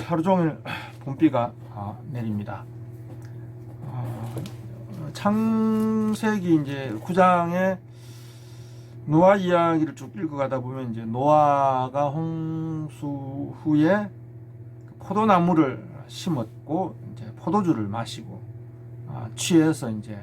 하루 종일 봄비가 내립니다. 창세기 이제 9장에 노아 이야기를 쭉 읽어가다 보면 이제 노아가 홍수 후에 포도나무를 심었고 이제 포도주를 마시고 취해서 이제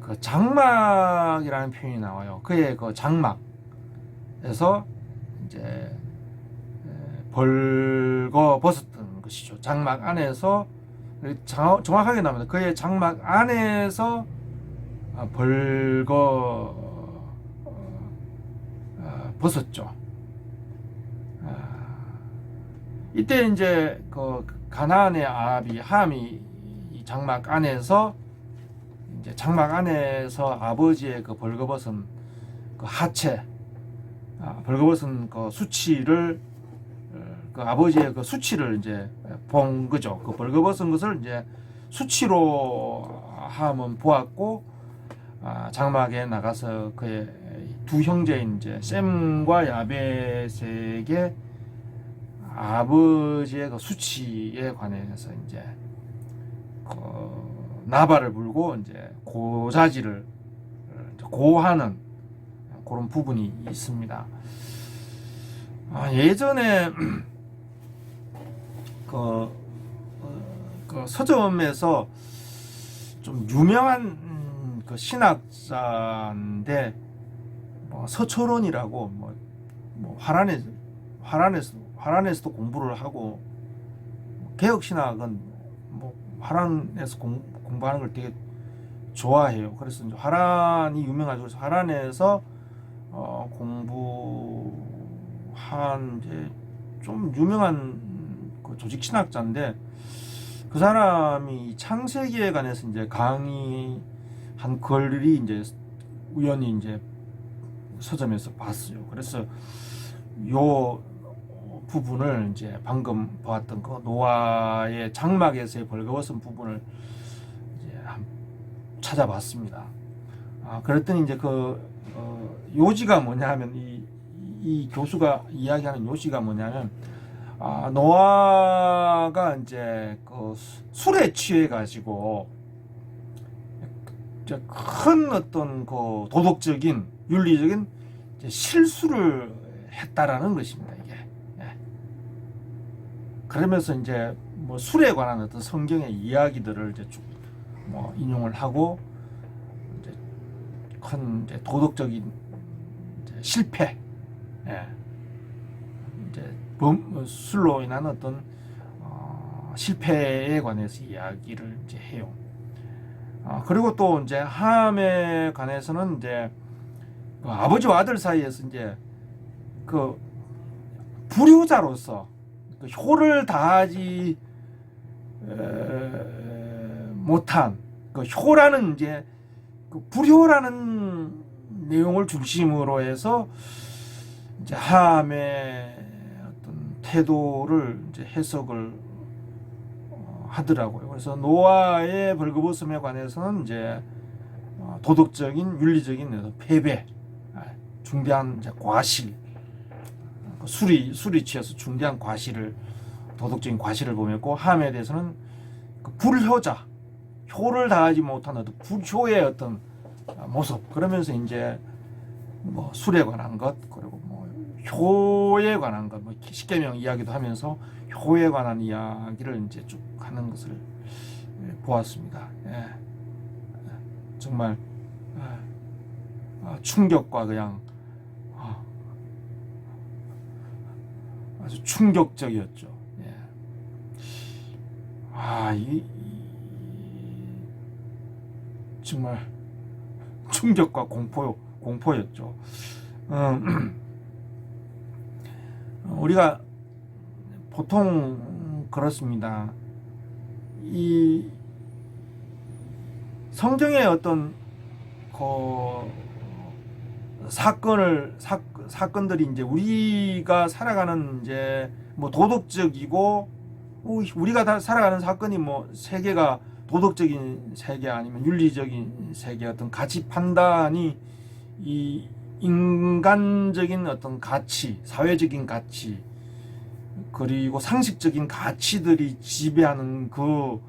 그 장막이라는 표현이 나와요. 그의 그 장막에서 이제 벌거벗었던 것이죠. 장막 안에서 정확하게 나옵니다. 그의 장막 안에서 벗었죠. 이때 이제 그 가나안의 아비 함이 이 장막 안에서 이제 장막 안에서 아버지의 그 벌거벗은 그 하체, 벌거벗은 그 수치를 그 아버지의 그 수치를 이제 본 거죠. 그 벌거벗은 것을 이제 수치로 함은 보았고, 장막에 나가서 그의 두 형제인 이제 셈과 야벳에게 아버지의 그 수치에 관해서 이제 그 나발을 불고 이제 고자질을 고하는 그런 부분이 있습니다. 예전에 그 서점에서 좀 유명한 그 신학자인데 서철원이라고 화란에서도 공부를 하고 개혁 신학은 화란에서 공부하는 걸 되게 좋아해요. 그래서 이제 화란이 유명하죠. 그래서 화란에서 공부한 이제 좀 유명한 그 조직 신학자인데, 그 사람이 창세기에 관해서 이제 강의한 글이 이제 우연히 이제 서점에서 봤어요. 그래서 요 부분을 이제 방금 보았던 그 노아의 장막에서의 벌거벗은 부분을 이제 찾아봤습니다. 그랬더니 이제 그 요지가 뭐냐면 이 교수가 이야기하는 요지가 뭐냐면, 노아가 이제 그 술에 취해 가지고 큰 어떤 그 도덕적인 윤리적인 실수를 했다라는 것입니다. 이게. 그러면서 이제 술에 관한 어떤 성경의 이야기들을 이제 쭉 인용을 하고 이제 큰 이제 도덕적인 실패, 이제 술로 인한 어떤 실패에 관해서 이야기를 이제 해요. 그리고 또 이제 함에 관해서는 이제 그 아버지와 아들 사이에서 이제 그 불효자로서 그 효를 다하지 못한 그 효라는 이제 그 불효라는 내용을 중심으로 해서 이제 함의 어떤 태도를 이제 해석을 하더라고요. 그래서 노아의 벌거벗음에 관해서는 이제 도덕적인 윤리적인 패배, 중대한 이제 과실, 술이 취해서 중대한 과실을, 도덕적인 과실을 범했고, 함에 대해서는 그 불효자, 효를 다하지 못한 어떤 불효의 어떤 모습. 그러면서 이제 술에 관한 것, 그리고 효에 관한 것, 십계명 이야기도 하면서 효에 관한 이야기를 이제 쭉 하는 것을 보았습니다. 정말 충격과 그냥 아주 충격적이었죠. 정말 충격과 공포였죠. 우리가 보통 그렇습니다. 이 성경의 어떤 그 사건들이 이제 우리가 살아가는 이제 도덕적이고, 우리가 다 살아가는 사건이 세계가 도덕적인 세계 아니면 윤리적인 세계, 어떤 가치 판단이 이 인간적인 어떤 가치, 사회적인 가치, 그리고 상식적인 가치들이 지배하는 그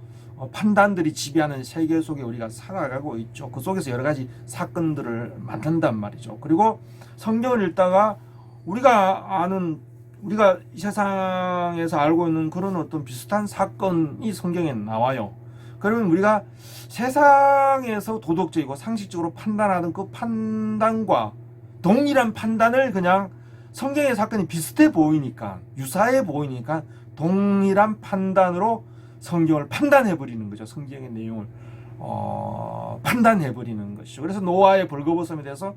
판단들이 지배하는 세계 속에 우리가 살아가고 있죠. 그 속에서 여러 가지 사건들을 만든단 말이죠. 그리고 성경을 읽다가 우리가 이 세상에서 알고 있는 그런 어떤 비슷한 사건이 성경에 나와요. 그러면 우리가 세상에서 도덕적이고 상식적으로 판단하던 그 판단과 동일한 판단을 그냥 성경의 사건이 비슷해 보이니까, 유사해 보이니까 동일한 판단으로 성경을 판단해버리는 거죠. 성경의 내용을 판단해버리는 것이죠. 그래서 노아의 벌거벗음에 대해서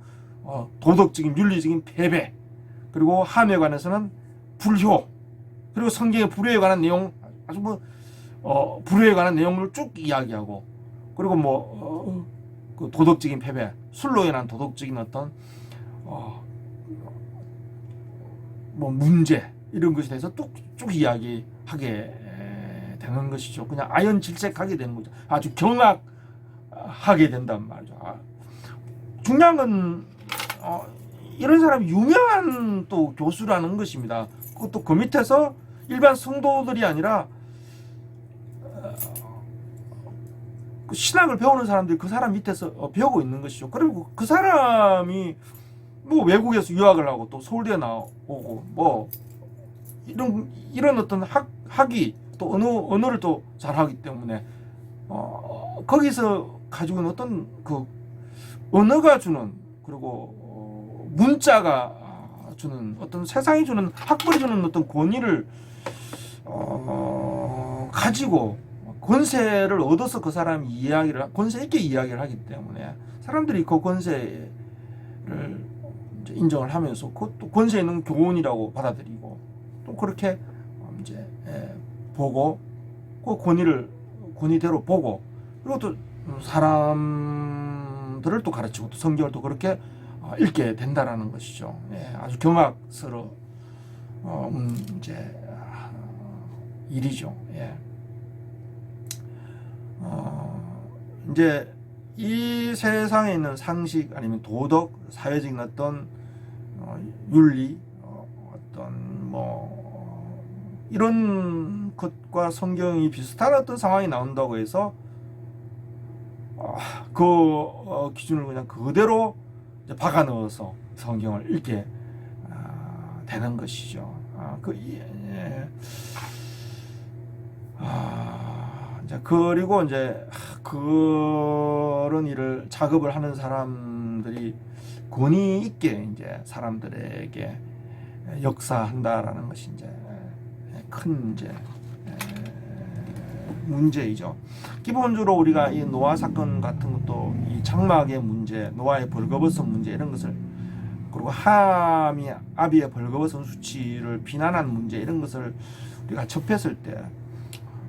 도덕적인 윤리적인 패배, 그리고 함에 관해서는 불효, 그리고 성경의 불효에 관한 내용, 아주 불효에 관한 내용을 쭉 이야기하고, 그리고 그 도덕적인 패배, 술로 인한 도덕적인 어떤 문제, 이런 것에 대해서 쭉 이야기하게 되는 것이죠. 그냥 아연질색하게 되는 거죠. 아주 경악하게 된단 말이죠. 중요한 건 이런 사람이 유명한 또 교수라는 것입니다. 그것도 그 밑에서 일반 성도들이 아니라 그 신학을 배우는 사람들이 그 사람 밑에서 배우고 있는 것이죠. 그리고 그 사람이 외국에서 유학을 하고 또 서울대에 나오고 이런 어떤 학위, 또 언어를 또 잘하기 때문에 거기서 가지고 있는 어떤 그 언어가 주는, 그리고 문자가 주는 어떤, 세상이 주는, 학벌이 주는 어떤 권위를 가지고 권세를 얻어서 그 사람이 권세 있게 이야기를 하기 때문에 사람들이 그 권세를 이제 인정을 하면서 또 권세 있는 교훈이라고 받아들이고, 또 그렇게 이제 보고, 그 권위대로 보고, 그리고 또 사람들을 또 가르치고, 또 성경을 또 그렇게 읽게 된다라는 것이죠. 아주 경악스러운 이제 일이죠. 이제 이 세상에 있는 상식, 아니면 도덕, 사회적인 어떤 윤리, 어떤 이런 것과 성경이 비슷한 어떤 상황이 나온다고 해서 그 기준을 그냥 그대로 이제 박아 넣어서 성경을 읽게 되는 것이죠. 그리고 이제 그런 일을, 작업을 하는 사람들이 권위 있게 이제 사람들에게 역사한다라는 것이 이제 큰 이제 문제이죠. 기본적으로 우리가 이 노아 사건 같은 것도, 이 장막의 문제, 노아의 벌거벗은 문제, 이런 것을, 그리고 함이 아비의 벌거벗은 수치를 비난한 문제, 이런 것을 우리가 접했을 때,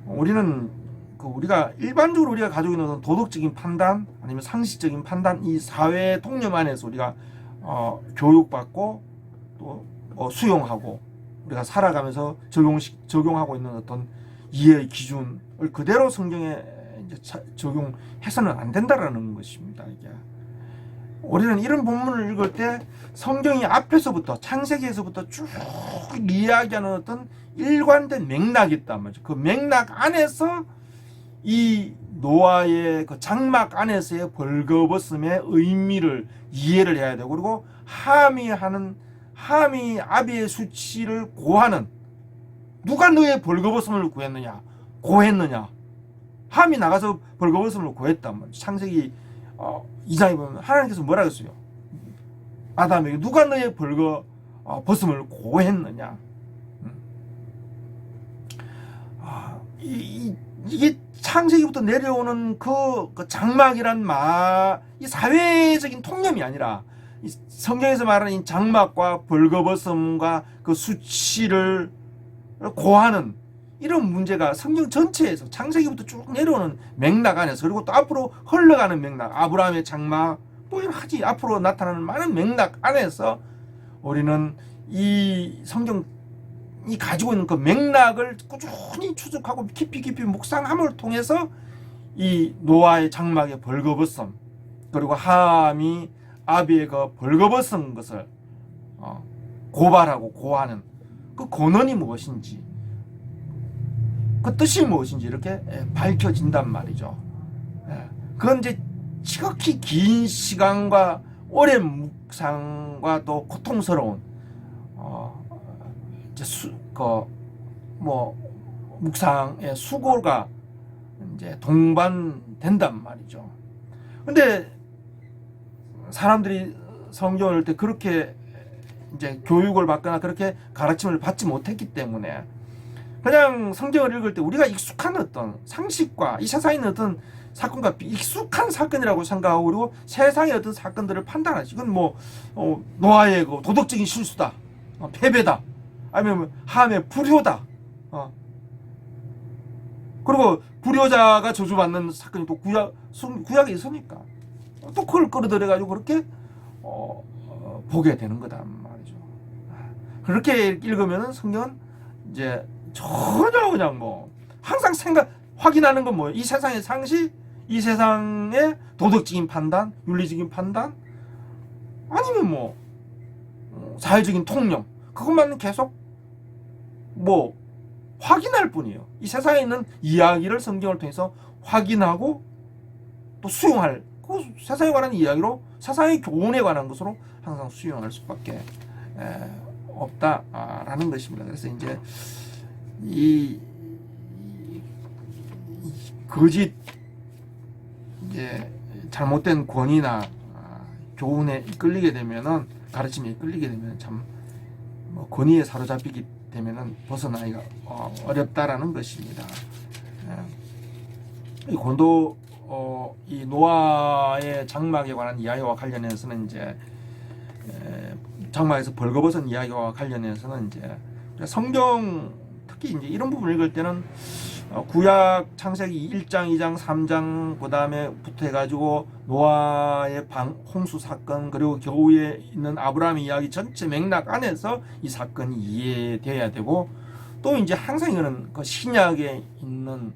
우리가 일반적으로 우리가 가지고 있는 도덕적인 판단, 아니면 상식적인 판단, 이 사회 통념 안에서 우리가 교육받고 또 수용하고, 우리가 살아가면서 적용하고 있는 어떤 이해의 기준을 그대로 성경에 이제 적용해서는 안 된다라는 것입니다. 이게 우리는 이런 본문을 읽을 때 성경이 앞에서부터, 창세기에서부터 쭉 이야기하는 어떤 일관된 맥락이 있단 말이죠. 그 맥락 안에서 이 노아의 그 장막 안에서의 벌거벗음의 의미를 이해를 해야 되고, 그리고 함이 아비의 수치를 고하는, 누가 너의 벌거벗음을 고했느냐? 함이 나가서 벌거벗음을 고했단 말이죠. 창세기 2장에 보면 하나님께서 뭐라 했어요? 아담에게 누가 너의 벌거벗음을 고했느냐? 이게 창세기부터 내려오는 그 장막이란 이 사회적인 통념이 아니라, 이 성경에서 말하는 이 장막과 벌거벗음과 그 수치를 고하는 이런 문제가 성경 전체에서 창세기부터 쭉 내려오는 맥락 안에서, 그리고 또 앞으로 흘러가는 맥락, 아브라함의 장막, 또 여러 가지 앞으로 나타나는 많은 맥락 안에서 우리는 이 성경이 가지고 있는 그 맥락을 꾸준히 추적하고 깊이 묵상함을 통해서 이 노아의 장막의 벌거벗음, 그리고 함이 아비의 그 벌거벗은 것을 고발하고 고하는 그 권한이 무엇인지, 그 뜻이 무엇인지 이렇게 밝혀진단 말이죠. 그건 이제 지극히 긴 시간과 오랜 묵상과 또 고통스러운 이제 묵상의 수고가 이제 동반된단 말이죠. 근데 사람들이 성경을 읽을 때 그렇게 이제 교육을 받거나 그렇게 가르침을 받지 못했기 때문에 그냥 성경을 읽을 때 우리가 익숙한 어떤 상식과 이 세상에 있는 어떤 사건과 익숙한 사건이라고 생각하고, 그리고 세상의 어떤 사건들을 판단하지. 이건 노아의 그 도덕적인 실수다, 패배다, 아니면 함의 불효다, 그리고 불효자가 저주받는 사건이 또 구약에 있으니까 또 그걸 끌어들여가지고 그렇게 보게 되는 거다 말이죠. 그렇게 읽으면은 성경은 이제 전혀 그냥 항상 확인하는 건 뭐예요? 이 세상의 상식, 이 세상의 도덕적인 판단, 윤리적인 판단, 아니면 사회적인 통념, 그것만 계속 확인할 뿐이에요. 이 세상에 있는 이야기를 성경을 통해서 확인하고 또 수용할, 그 세상에 관한 이야기로, 세상의 교훈에 관한 것으로 항상 수용할 수밖에 없다라는 것입니다. 그래서 이제 이 거짓 이제 잘못된 권위나 교훈에 이끌리게 되면은, 가르침에 이끌리게 되면 참 권위에 사로잡히게 되면은 벗어나기가 어렵다라는 것입니다. 이 고린도 이 노아의 장막에 관한 이야기와 관련해서는 이제 장막에서 벌거벗은 이야기와 관련해서는 이제 성경 특히 이제 이런 부분을 읽을 때는 구약 창세기 1장, 2장, 3장 그다음에 부터 해가지고 노아의 홍수 사건, 그리고 겨우에 있는 아브라함의 이야기 전체 맥락 안에서 이 사건이 이해돼야 되고, 또 이제 항상 이거는 그 신약에 있는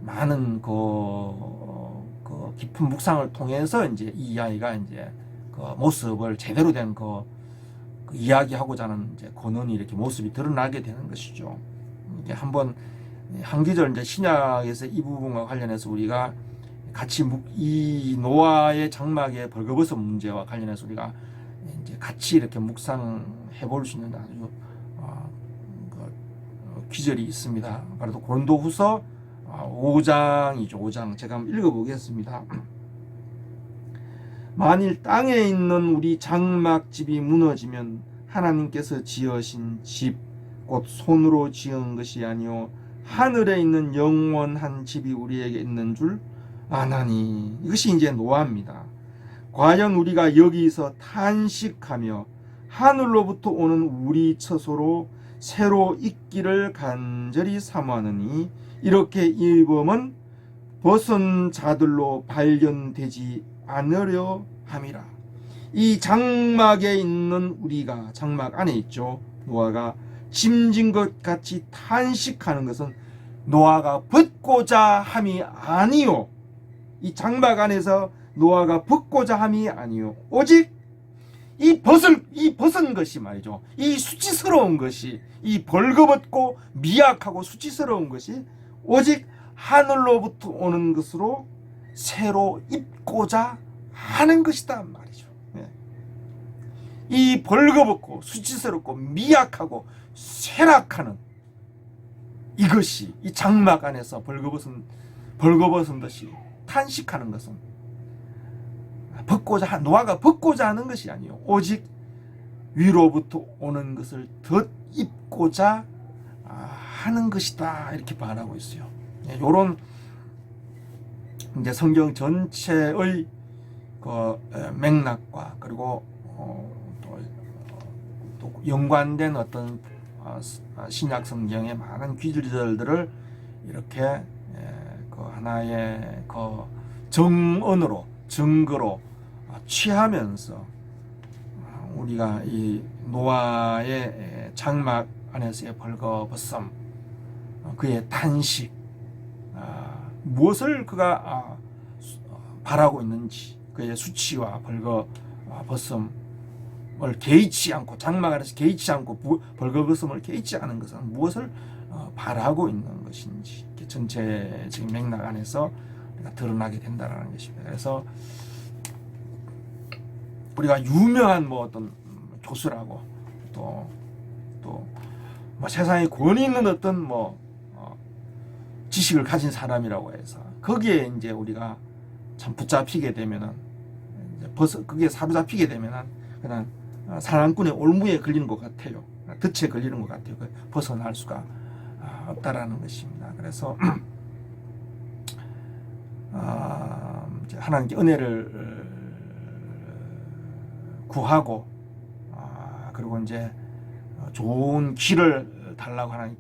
많은 그 깊은 묵상을 통해서 이제 이 이야기가 이제 그 모습을 제대로 된 그 이야기하고자 하는 이제 권원이 이렇게 모습이 드러나게 되는 것이죠. 이제 한번 한 기절 이제 신약에서 이 부분과 관련해서 우리가 같이 이 노아의 장막의 벌거벗은 문제와 관련해서 우리가 이제 같이 이렇게 묵상해 볼 수 있는 아주 기절이 있습니다. 바로 고린도후서 5장이죠. 5장 제가 한번 읽어보겠습니다. 만일 땅에 있는 우리 장막집이 무너지면 하나님께서 지으신 집 곧 손으로 지은 것이 아니요 하늘에 있는 영원한 집이 우리에게 있는 줄 아나니. 이것이 이제 노아입니다. 과연 우리가 여기서 탄식하며 하늘로부터 오는 우리 처소로 새로 있기를 간절히 사모하느니 이렇게 이 범은 벗은 자들로 발견되지 않으려 함이라. 이 장막에 있는 우리가, 장막 안에 있죠, 노아가 짐진 것 같이 탄식하는 것은 노아가 벗고자 함이 아니요, 이 장막 안에서 노아가 벗고자 함이 아니요, 오직 이 벗은 것이 말이죠, 이 수치스러운 것이, 이 벌거벗고 미약하고 수치스러운 것이 오직 하늘로부터 오는 것으로 새로 입고자 하는 것이다 말이죠. 이 벌거벗고 수치스럽고 미약하고 쇠락하는 이것이, 이 장막 안에서 벌거벗은 듯이 탄식하는 것은 노아가 벗고자 하는 것이 아니요 오직 위로부터 오는 것을 덧입고자 하는 것이다, 이렇게 말하고 있어요. 이런 이제 성경 전체의 그 맥락과 그리고 또 연관된 어떤 신약 성경의 많은 귀절들을 이렇게 그 하나의 그 정언으로, 증거로 취하면서 우리가 이 노아의 장막 안에서의 벌거벗음, 그의 탄식, 무엇을 그가 바라고 있는지, 그의 수치와 벌거벗음, 개의치 않고 장막 안에서 개의치 않고 벌거벗음을 개의치 않은 것은 무엇을 바라고 있는 것인지 전체적인 맥락 안에서 우리가 드러나게 된다는 것입니다. 그래서 우리가 유명한 뭐 어떤 교수라고 또 뭐 세상에 권위 있는 어떤 뭐 지식을 가진 사람이라고 해서 거기에 이제 우리가 참 붙잡히게 되면은 그게 사로잡히게 되면은 그냥 사랑꾼의 올무에 걸리는 것 같아요. 덫에 걸리는 것 같아요. 벗어날 수가 없다라는 것입니다. 그래서 하나님께 은혜를 구하고 그리고 이제 좋은 길을 달라고 하나님께